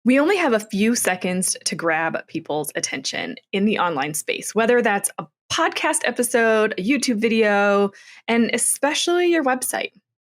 We only have a few seconds to grab people's attention in the online space, whether that's a podcast episode, a YouTube video, and especially your website.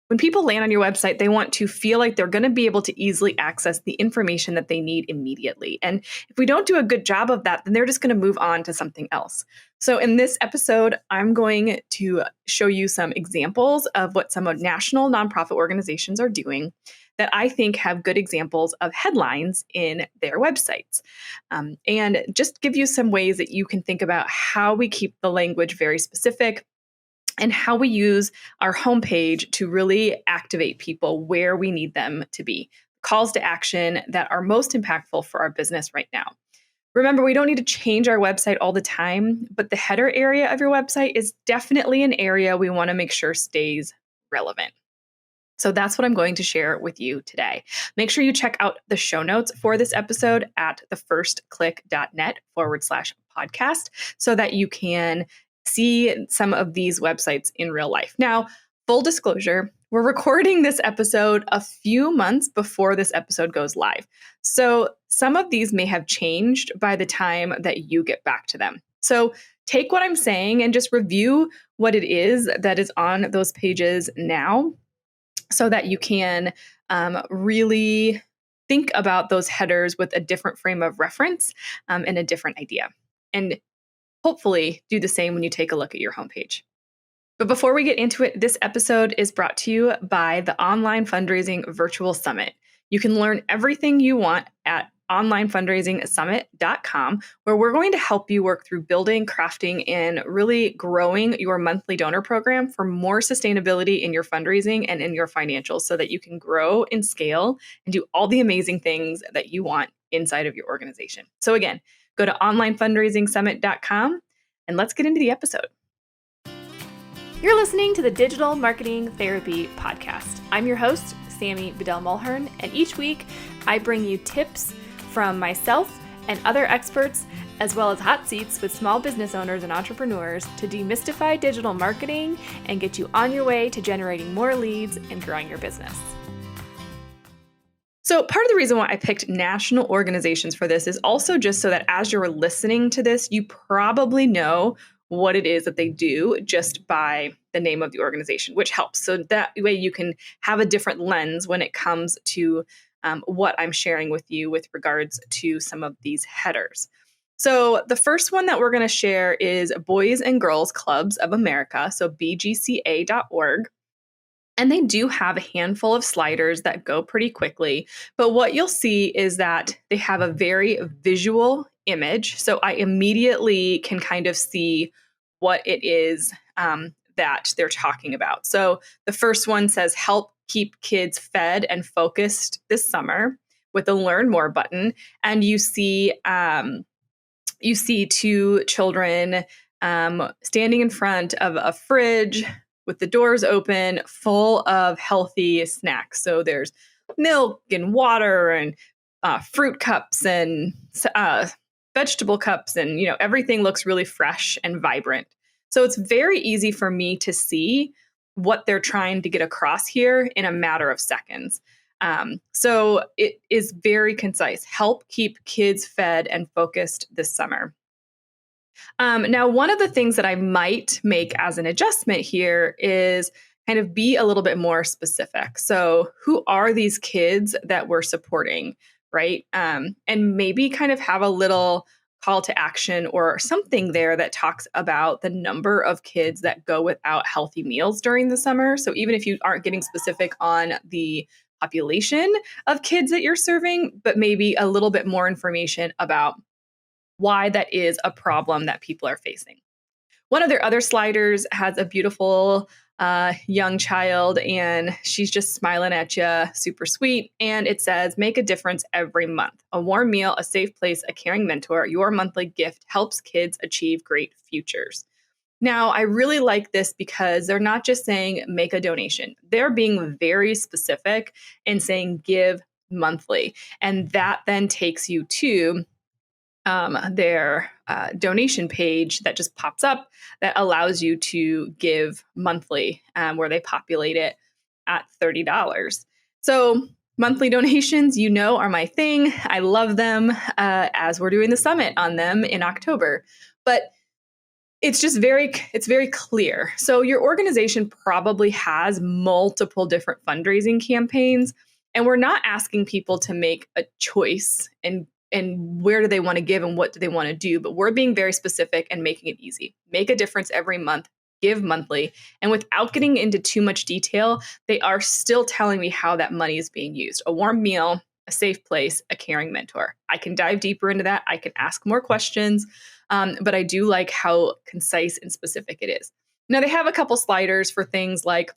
When people land on your website, they want to feel like they're going to be able to easily access the information that they need immediately. And if we don't do a good job of that, then they're just going to move on to something else. So in this episode, I'm going to show you some examples of what some of national nonprofit organizations are doing that I think have good examples of headlines in their websites. And just give you some ways that you can think about how we keep the language very specific and how we use our homepage to really activate people where we need them to be. Calls to action that are most impactful for our business right now. Remember, we don't need to change our website all the time, but the header area of your website is definitely an area we want to make sure stays relevant. So that's what I'm going to share with you today. Make sure you check out the show notes for this episode at thefirstclick.net/podcast so that you can see some of these websites in real life. Now, full disclosure, we're recording this episode a few months before this episode goes live. So some of these may have changed by the time that you get back to them. So take what I'm saying and just review what it is that is on those pages now, so that you can really think about those headers with a different frame of reference and a different idea. And hopefully do the same when you take a look at your homepage. But before we get into it, this episode is brought to you by the Online Fundraising Virtual Summit. You can learn everything you want at onlinefundraisingsummit.com, where we're going to help you work through building, crafting, and really growing your monthly donor program for more sustainability in your fundraising and in your financials so that you can grow and scale and do all the amazing things that you want inside of your organization. So again, go to onlinefundraisingsummit.com and let's get into the episode. You're listening to the Digital Marketing Therapy Podcast. I'm your host, Sammy Bedell-Mulhern, and each week I bring you tips from myself and other experts, as well as hot seats with small business owners and entrepreneurs to demystify digital marketing and get you on your way to generating more leads and growing your business. So part of the reason why I picked national organizations for this is also just so that as you're listening to this, you probably know what it is that they do just by the name of the organization, which helps. So that way you can have a different lens when it comes to what I'm sharing with you with regards to some of these headers. So the first one that we're going to share is Boys and Girls Clubs of America, so bgca.org. And they do have a handful of sliders that go pretty quickly. But what you'll see is that they have a very visual image. So I immediately can kind of see what it is that they're talking about. So the first one says, help keep kids fed and focused this summer with a learn more button. And you see two children standing in front of a fridge with the doors open, full of healthy snacks. So there's milk and water and fruit cups and vegetable cups, and everything looks really fresh and vibrant. So it's very easy for me to see what they're trying to get across here in a matter of seconds. So it is very concise. Help keep kids fed and focused this summer. Now, one of the things that I might make as an adjustment here is kind of be a little bit more specific. So who are these kids that we're supporting, right? And maybe kind of have a little call to action or something there that talks about the number of kids that go without healthy meals during the summer. So even if you aren't getting specific on the population of kids that you're serving, but maybe a little bit more information about why that is a problem that people are facing. One of their other sliders has a beautiful young child, and she's just smiling at you, super sweet. And it says, make a difference every month. A warm meal, a safe place, a caring mentor. Your monthly gift helps kids achieve great futures. Now, I really like this because they're not just saying make a donation. They're being very specific and saying give monthly. And that then takes you to their donation page that just pops up that allows you to give monthly, where they populate it at $30. So Monthly donations, are my thing. I love them, as we're doing the summit on them in October. But it's very clear. So your organization probably has multiple different fundraising campaigns, and we're not asking people to make a choice and where do they want to give and what do they want to do, but we're being very specific and making it easy. Make a difference every month, give monthly, and without getting into too much detail, they are still telling me how that money is being used. A warm meal, a safe place, a caring mentor. I can dive deeper into that. I can ask more questions. But I do like how concise and specific it is. Now, they have a couple sliders for things like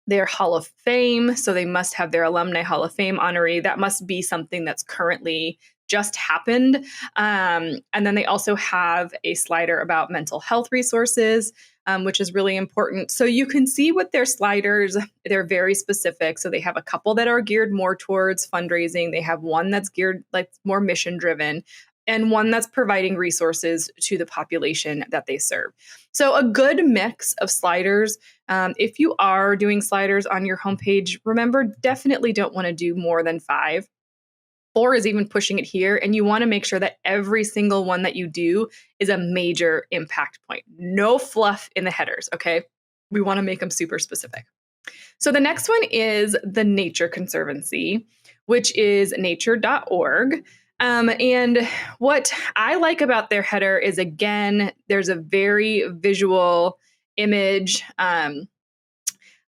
their Hall of Fame. So they must have their Alumni Hall of Fame honoree. That must be something that's currently just happened. And then they also have a slider about mental health resources, which is really important. So you can see with their sliders, they're very specific. So they have a couple that are geared more towards fundraising. They have one that's geared like more mission driven, and one that's providing resources to the population that they serve. So a good mix of sliders. If you are doing sliders on your homepage, remember, definitely don't want to do more than 5. 4 is even pushing it here. And you want to make sure that every single one that you do is a major impact point. No fluff in the headers, okay? We want to make them super specific. So the next one is the Nature Conservancy, which is nature.org. And what I like about their header is, again, there's a very visual image. I'm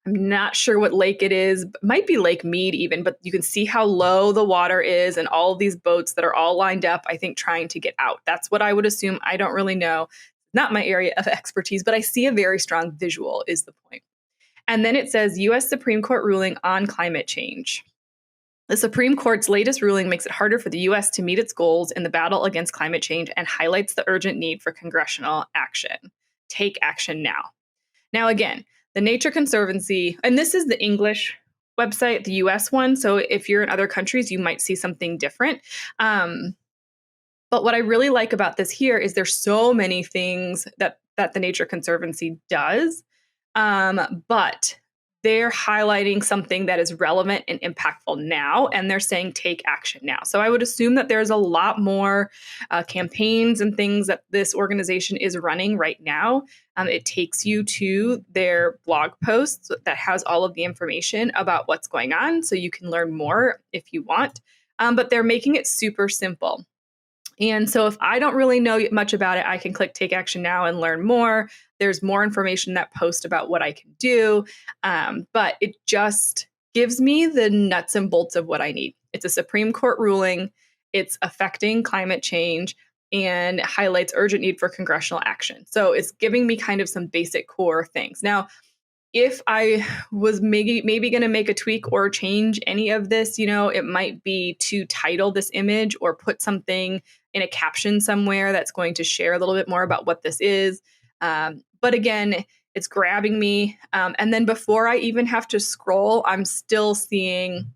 not sure what lake it is. It might be Lake Mead even, but you can see how low the water is and all of these boats that are all lined up, I think, trying to get out. That's what I would assume. I don't really know. Not my area of expertise, but I see a very strong visual is the point. And then it says U.S. Supreme Court ruling on climate change. The Supreme Court's latest ruling makes it harder for the U.S. to meet its goals in the battle against climate change and highlights the urgent need for congressional action. Take action now. Now, again, the Nature Conservancy, and this is the English website, the U.S. one. So if you're in other countries, you might see something different. But what I really like about this here is there's so many things that the Nature Conservancy does. But they're highlighting something that is relevant and impactful now, and they're saying take action now. So I would assume that there's a lot more campaigns and things that this organization is running right now. It takes you to their blog posts that has all of the information about what's going on, so you can learn more if you want. But they're making it super simple. And so if I don't really know much about it, I can click Take Action Now and learn more. There's more information in that post about what I can do. But it just gives me the nuts and bolts of what I need. It's a Supreme Court ruling. It's affecting climate change and highlights urgent need for congressional action. So it's giving me kind of some basic core things. Now, if I was maybe going to make a tweak or change any of this, it might be to title this image or put something in a caption somewhere that's going to share a little bit more about what this is. But again, it's grabbing me. And then before I even have to scroll, I'm still seeing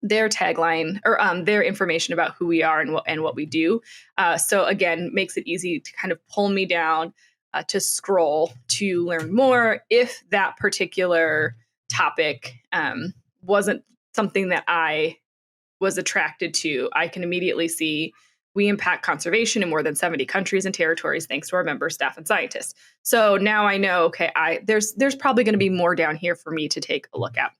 their tagline or their information about who we are and what we do. So again, makes it easy to kind of pull me down to scroll to learn more if that particular topic wasn't something that I was attracted to. I can immediately see we impact conservation in more than 70 countries and territories thanks to our members, staff, and scientists. So now I know, okay, there's probably going to be more down here for me to take a look at.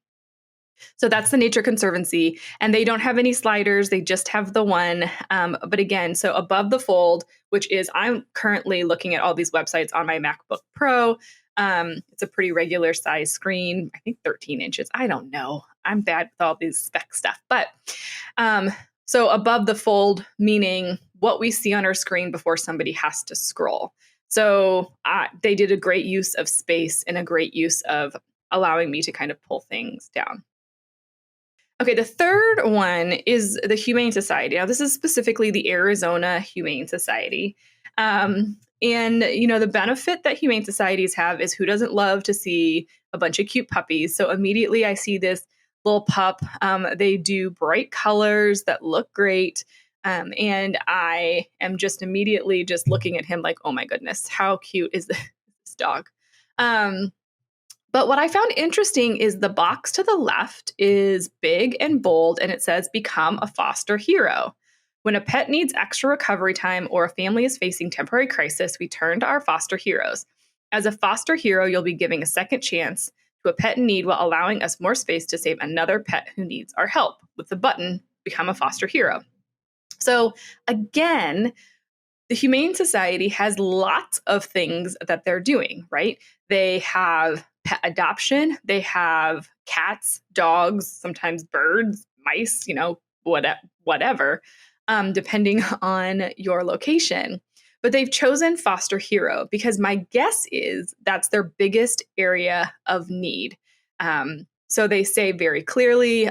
So that's the Nature Conservancy, and they don't have any sliders. They just have the one. But again, so above the fold, which is I'm currently looking at all these websites on my MacBook Pro. It's a pretty regular size screen, I think 13 inches. I don't know. I'm bad with all these spec stuff. But so above the fold, meaning what we see on our screen before somebody has to scroll. So they did a great use of space and a great use of allowing me to kind of pull things down. Okay, the third one is the Humane Society. Now, this is specifically the Arizona Humane Society. And, the benefit that humane societies have is who doesn't love to see a bunch of cute puppies? So immediately I see this little pup. They do bright colors that look great. And I am just immediately just looking at him like, oh my goodness, how cute is this dog? But what I found interesting is the box to the left is big and bold, and it says, become a foster hero. When a pet needs extra recovery time or a family is facing temporary crisis, we turn to our foster heroes. As a foster hero, you'll be giving a second chance to a pet in need while allowing us more space to save another pet who needs our help with the button, become a foster hero. So again, the Humane Society has lots of things that they're doing, right? They have pet adoption, they have cats, dogs, sometimes birds, mice, whatever, depending on your location. But they've chosen foster hero because my guess is that's their biggest area of need. So they say very clearly,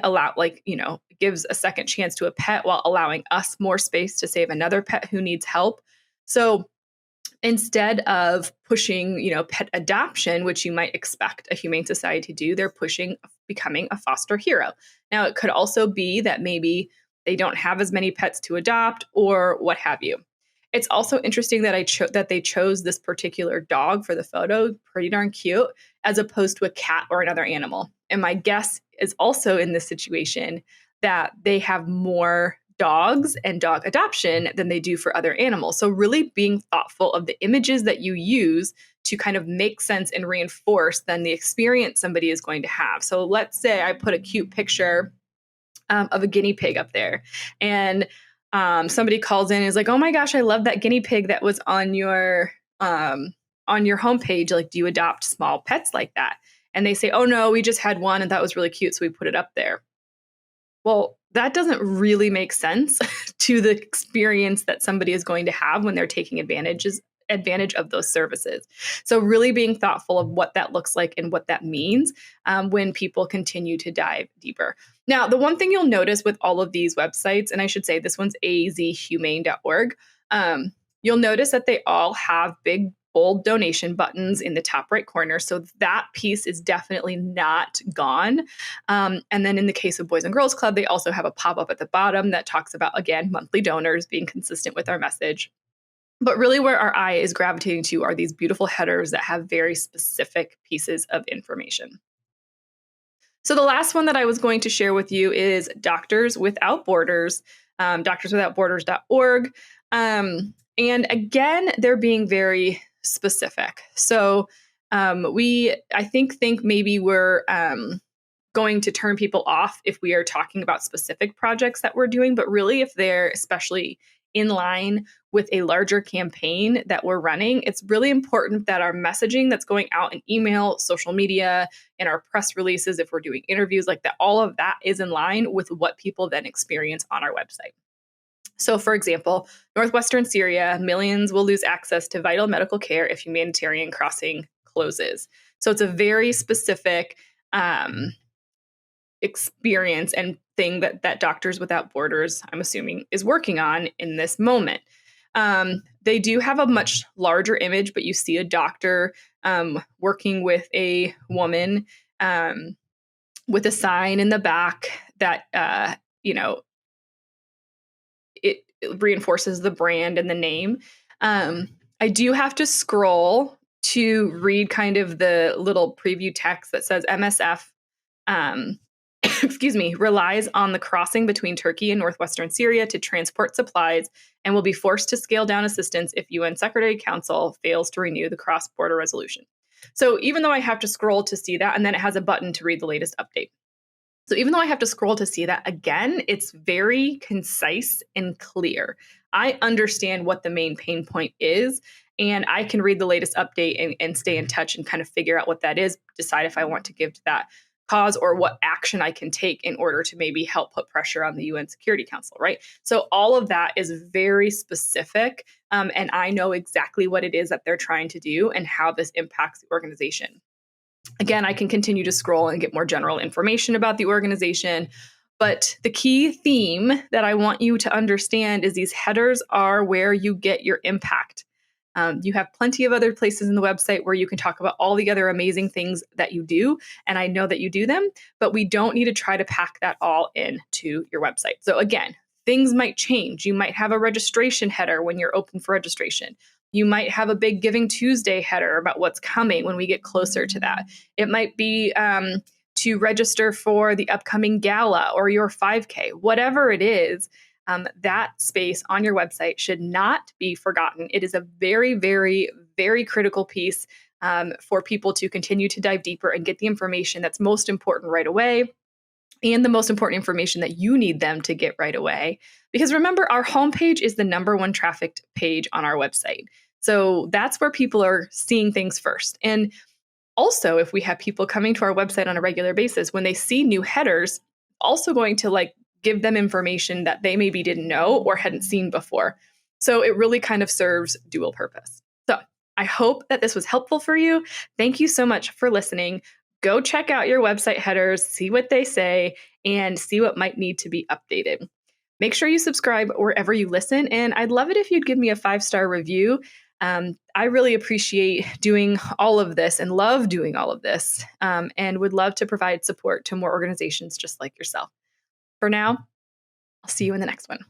gives a second chance to a pet while allowing us more space to save another pet who needs help. So instead of pushing, pet adoption, which you might expect a humane society to do, they're pushing becoming a foster hero. Now, it could also be that maybe they don't have as many pets to adopt or what have you. It's also interesting that that they chose this particular dog for the photo, pretty darn cute, as opposed to a cat or another animal. And my guess is also in this situation that they have more dogs and dog adoption than they do for other animals. So really being thoughtful of the images that you use to kind of make sense and reinforce then the experience somebody is going to have. So let's say I put a cute picture of a guinea pig up there, and somebody calls in and is like, "Oh my gosh, I love that guinea pig that was on your homepage. Like, do you adopt small pets like that?" And they say, "Oh no, we just had one and that was really cute, so we put it up there." Well, that doesn't really make sense to the experience that somebody is going to have when they're taking advantage of those services. So really being thoughtful of what that looks like and what that means when people continue to dive deeper. Now, the one thing you'll notice with all of these websites, and I should say this one's azhumane.org, you'll notice that they all have big bold donation buttons in the top right corner. So that piece is definitely not gone. And then in the case of Boys and Girls Club, they also have a pop-up at the bottom that talks about, again, monthly donors, being consistent with our message. But really where our eye is gravitating to are these beautiful headers that have very specific pieces of information. So the last one that I was going to share with you is Doctors Without Borders, doctorswithoutborders.org. And again, they're being very specific. So I think maybe we're going to turn people off if we are talking about specific projects that we're doing, but really if they're especially in line with a larger campaign that we're running, it's really important that our messaging that's going out in email, social media, and our press releases, if we're doing interviews like that, all of that is in line with what people then experience on our website. So, for example, northwestern Syria, millions will lose access to vital medical care if humanitarian crossing closes. So it's a very specific experience and thing that Doctors Without Borders, I'm assuming, is working on in this moment. They do have a much larger image, but you see a doctor working with a woman with a sign in the back that, it reinforces the brand and the name. I do have to scroll to read kind of the little preview text that says MSF relies on the crossing between Turkey and northwestern Syria to transport supplies and will be forced to scale down assistance if UN Secretary Council fails to renew the cross-border resolution. So even though I have to scroll to see that, and then it has a button to read the latest update. So even though I have to scroll to see that, again, it's very concise and clear. I understand what the main pain point is, and I can read the latest update and stay in touch and kind of figure out what that is, decide if I want to give to that cause or what action I can take in order to maybe help put pressure on the UN Security Council, right? So all of that is very specific, and I know exactly what it is that they're trying to do and how this impacts the organization. Again, I can continue to scroll and get more general information about the organization, but the key theme that I want you to understand is these headers are where you get your impact. You have plenty of other places in the website where you can talk about all the other amazing things that you do, and I know that you do them, but we don't need to try to pack that all into your website. So again, things might change. You might have a registration header when you're open for registration. You might have a big Giving Tuesday header about what's coming when we get closer to that. It might be to register for the upcoming gala or your 5K, whatever it is. That space on your website should not be forgotten. It is a very, very, very critical piece for people to continue to dive deeper and get the information that's most important right away, and the most important information that you need them to get right away. Because remember, our homepage is the #1 trafficked page on our website. So that's where people are seeing things first. And also, if we have people coming to our website on a regular basis, when they see new headers, also going to give them information that they maybe didn't know or hadn't seen before. So it really kind of serves dual purpose. So I hope that this was helpful for you. Thank you so much for listening. Go check out your website headers, see what they say, and see what might need to be updated. Make sure you subscribe wherever you listen, and I'd love it if you'd give me a 5-star review. I really appreciate doing all of this and love doing all of this, and would love to provide support to more organizations just like yourself. For now, I'll see you in the next one.